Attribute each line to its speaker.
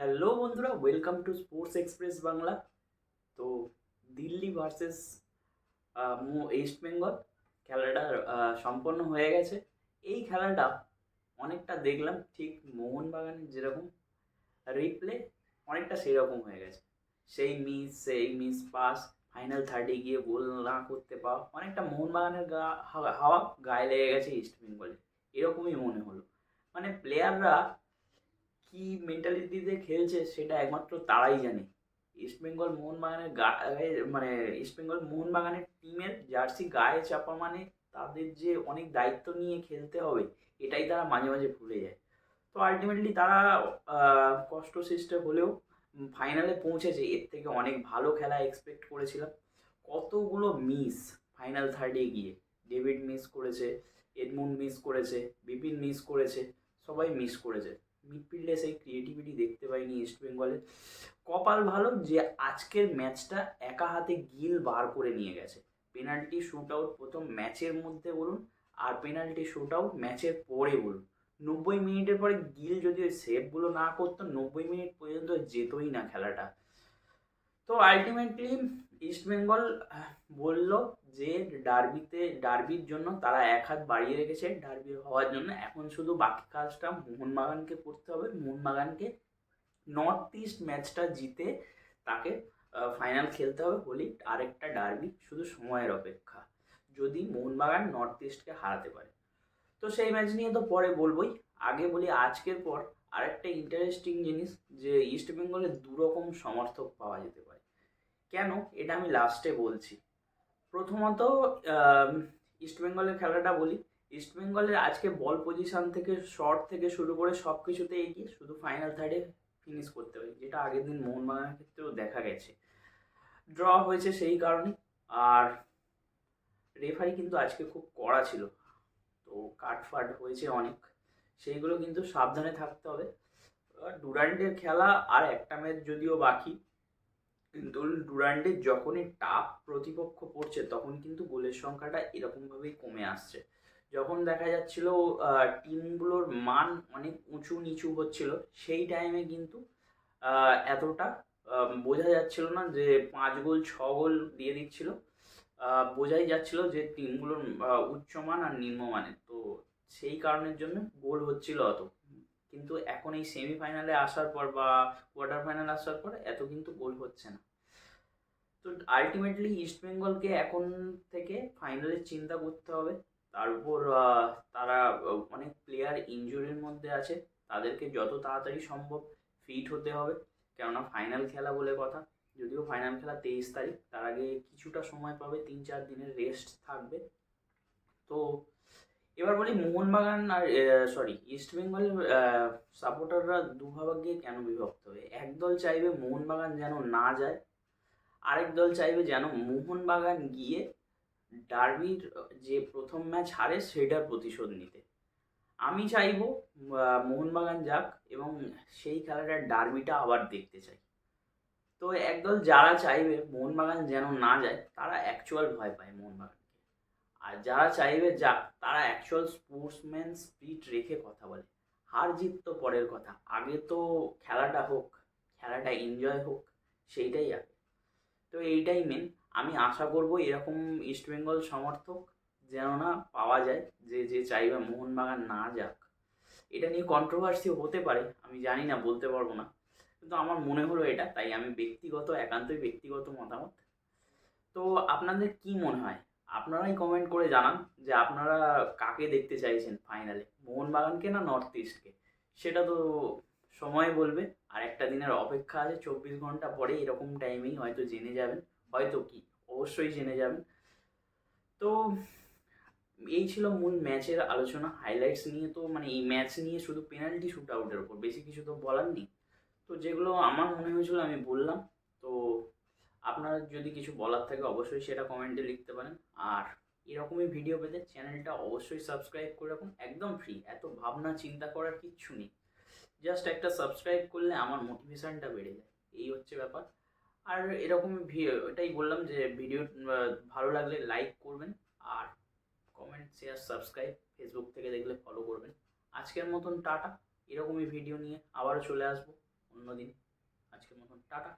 Speaker 1: Hello বন্ধুরা, welcome to sports express Bangla. তো Delhi versus east Bengal খেলাটা সম্পন্ন হয়ে গেছে। এই খেলাটা অনেকটা দেখলাম ঠিক মোহনবাগানের যেরকম রিপ্লে, অনেকটা সেরকম হয়ে গেছে। সেই মিস পাস, ফাইনাল থার্ডে গিয়ে গোল না করতে পাওয়া, অনেকটা মোহনবাগানের হাওয়া গায়ে লেগে গেছে ইস্ট বেঙ্গলে, এরকমই মনে হলো। মানে প্লেয়াররা কি মেন্টালিটিতে খেলছে সেটা একমাত্র তারাই জানে। ইস্টবেঙ্গল মোহনবাগানের গায়ে মানে ইস্টবেঙ্গল মোহনবাগানের টিমের জার্সি গায়ে চাপা মানে তাদের যে অনেক দায়িত্ব নিয়ে খেলতে হবে, এটাই তারা মাঝে মাঝে ভুলে যায়। তো আলটিমেটলি তারা কষ্ট সৃষ্টে হলেও ফাইনালে পৌঁছেছে। এর থেকে অনেক ভালো খেলা এক্সপেক্ট করেছিলাম। কতগুলো মিস ফাইনাল থার্ডে গিয়ে, ডেভিড মিস করেছে, এডমুন্ড মিস করেছে, বিপিন মিস করেছে, সবাই মিস করেছে। মিডফিল্ডে সেই ক্রিয়েটিভিটি দেখতে পাইনি ইস্ট বেঙ্গলের। কপাল ভালো যে আজকের ম্যাচটা একা হাতে গিল বার করে নিয়ে গেছে। পেনাল্টি শুট আউট প্রথম ম্যাচের মধ্যে বলুন, আর পেনাল্টি শুট আউট ম্যাচের পরে বলুন, 90 মিনিটের পরে গিল যদি ওই সেভগুলো না করতো, 90 মিনিট পর্যন্ত যেতই না খেলাটা। তো আলটিমেটলি ইস্টবেঙ্গল বলল যে ডার্বির জন্য তারা এক হাত বাড়িয়ে রেখেছে, ডার্বি হওয়ার জন্য। এখন শুধু বাকি কাজটা মোহনবাগানকে করতে হবে। মোহনবাগানকে নর্থ ইস্ট ম্যাচটা জিতে তাকে ফাইনাল খেলতে হবে, বলি আরেকটা ডার্বি শুধু সময়ের অপেক্ষা, যদি মোহনবাগান নর্থ ইস্টকে হারাতে পারে। তো সেই ম্যাচ নিয়ে তো পরে বলবোই, আগে বলি আজকের পর আরেকটা ইন্টারেস্টিং জিনিস, যে ইস্ট বেঙ্গলের দুরকম সমর্থক পাওয়া যেতে পারে। কেন, এটা আমি লাস্টে বলছি। প্রথমত ইস্টবেঙ্গলের খেলাটা বলি। ইস্টবেঙ্গলের আজকে বল পজিশন থেকে, শট থেকে শুরু করে সব কিছুতে এগিয়ে, শুধু ফাইনাল থার্ডে ফিনিশ করতে হবে, যেটা আগের দিন মোহনবাগানের ক্ষেত্রেও দেখা গেছে। ড্র হয়েছে সেই কারণে। আর রেফারি কিন্তু আজকে খুব কড়া ছিল, তো কাটফাট হয়েছে অনেক, সেইগুলো কিন্তু সাবধানে থাকতে হবে। ডুরান্ডের খেলা আর একটা ম্যাচ যদিও বাকি, কিন্তু ডুরান্ডের যখনই টাফ প্রতিপক্ষ পড়ছে তখন কিন্তু গোলের সংখ্যাটা এরকমভাবেই কমে আসছে। যখন দেখা যাচ্ছিল টিমগুলোর মান অনেক উঁচু নিচু হচ্ছিল, সেই টাইমে কিন্তু এতটা বোঝা যাচ্ছিল না, যে 5 গোল 6 গোল দিয়ে দিচ্ছিল। বোঝাই যাচ্ছিল যে টিমগুলোর উচ্চমান আর নিম্নমানের, তো সেই কারণের জন্য গোল হচ্ছিল অত। কিন্তু এখন এই সেমিফাইনালে আসার পর বা কোয়ার্টার ফাইনাল আসার পর এত কিন্তু গোল হচ্ছে না। তো আলটিমেটলি ইস্টবেঙ্গলকে এখন থেকে ফাইনালের চিন্তা করতে হবে। তার উপর তারা অনেক প্লেয়ার ইনজুরির মধ্যে আছে, তাদেরকে যত তাড়াতাড়ি সম্ভব ফিট হতে হবে। কেননা ফাইনাল খেলা বলে কথা, যদিও ফাইনাল খেলা 23 তারিখ, তার আগে কিছুটা সময় পাবে, 3-4 দিনের রেস্ট থাকবে। তো এবার বলি মোহনবাগান আর ইস্টবেঙ্গলের সাপোর্টাররা দুভাগে কেন বিভক্ত হবে। একদল চাইবে মোহনবাগান যেন না যায়, আরেক দল চাইবে যেন মোহনবাগান গিয়ে ডার্বির যে প্রথম ম্যাচ হারে সেটার প্রতিশোধ নিতে। আমি চাইবো মোহনবাগান যাক এবং সেই খেলাটার ডার্বিটা আবার দেখতে চাই। তো একদল যারা চাইবে মোহনবাগান যেন না যায়, তারা অ্যাকচুয়াল ভয় পায় মোহনবাগানকে। আর যারা চাইবে যাক, তারা অ্যাকচুয়াল স্পোর্টসম্যান স্পিরিট রেখে কথা বলে। হার জিত তো পরের কথা, আগে তো খেলাটা হোক, খেলাটা এনজয় হোক, সেইটাই আগে। তো এইটাই মেন। আমি আশা করব এরকম ইস্টবেঙ্গল সমর্থক যেন না পাওয়া যায়, যে যে চাইবে মোহনবাগান না যাক। এটা নিয়ে কন্ট্রোভার্সি হতে পারে, আমি জানি না, বলতে পারবো না, কিন্তু আমার মনে হলো এটা, তাই আমি একান্তই ব্যক্তিগত মতামত। তো আপনাদের কি মনে হয়, আপনারাই কমেন্ট করে জানান যে আপনারা কাকে দেখতে চাইছেন ফাইনালে, মোহনবাগানকে না নর্থ ইস্টকে। সেটা তো সময় বলবে। আর একটা দিনের অপেক্ষা আছে, 24 ঘন্টা পরে এরকম টাইমেই হয়তো জেনে যাবেন। হয়তো কি, অবশ্যই জেনে যাবেন। তো এই ছিল মূল ম্যাচের আলোচনা, হাইলাইটস নিয়ে। তো মানে এই ম্যাচ নিয়ে শুধু পেনাল্টি শুট আউটের ওপর, বেশি কিছু তো বলার নেই। তো যেগুলো আমার মনে হয়েছিল আমি বললাম। তো আপনার যদি কিছু বলার থাকে অবশ্যই সেটা কমেন্টে লিখতে পারেন। আর এরকমই ভিডিও পেতে চ্যানেলটা অবশ্যই সাবস্ক্রাইব করে রাখুন, একদম ফ্রি, এত ভাবনা চিন্তা করার কিচ্ছু নেই। জাস্ট একটা সাবস্ক্রাইব করলে আমার মোটিভেশনটা বেড়ে যায়, এই হচ্ছে ব্যাপার। আর এরকম এটাই বললাম যে ভিডিও ভালো লাগলে লাইক করবেন, আর কমেন্ট শেয়ার সাবস্ক্রাইব, ফেসবুক থেকে দেখলে ফলো করবেন। আজকের মতন টাটা। এরকমই ভিডিও নিয়ে আবারও চলে আসবো অন্য অন্যদিন। আজকের মতন টাটা।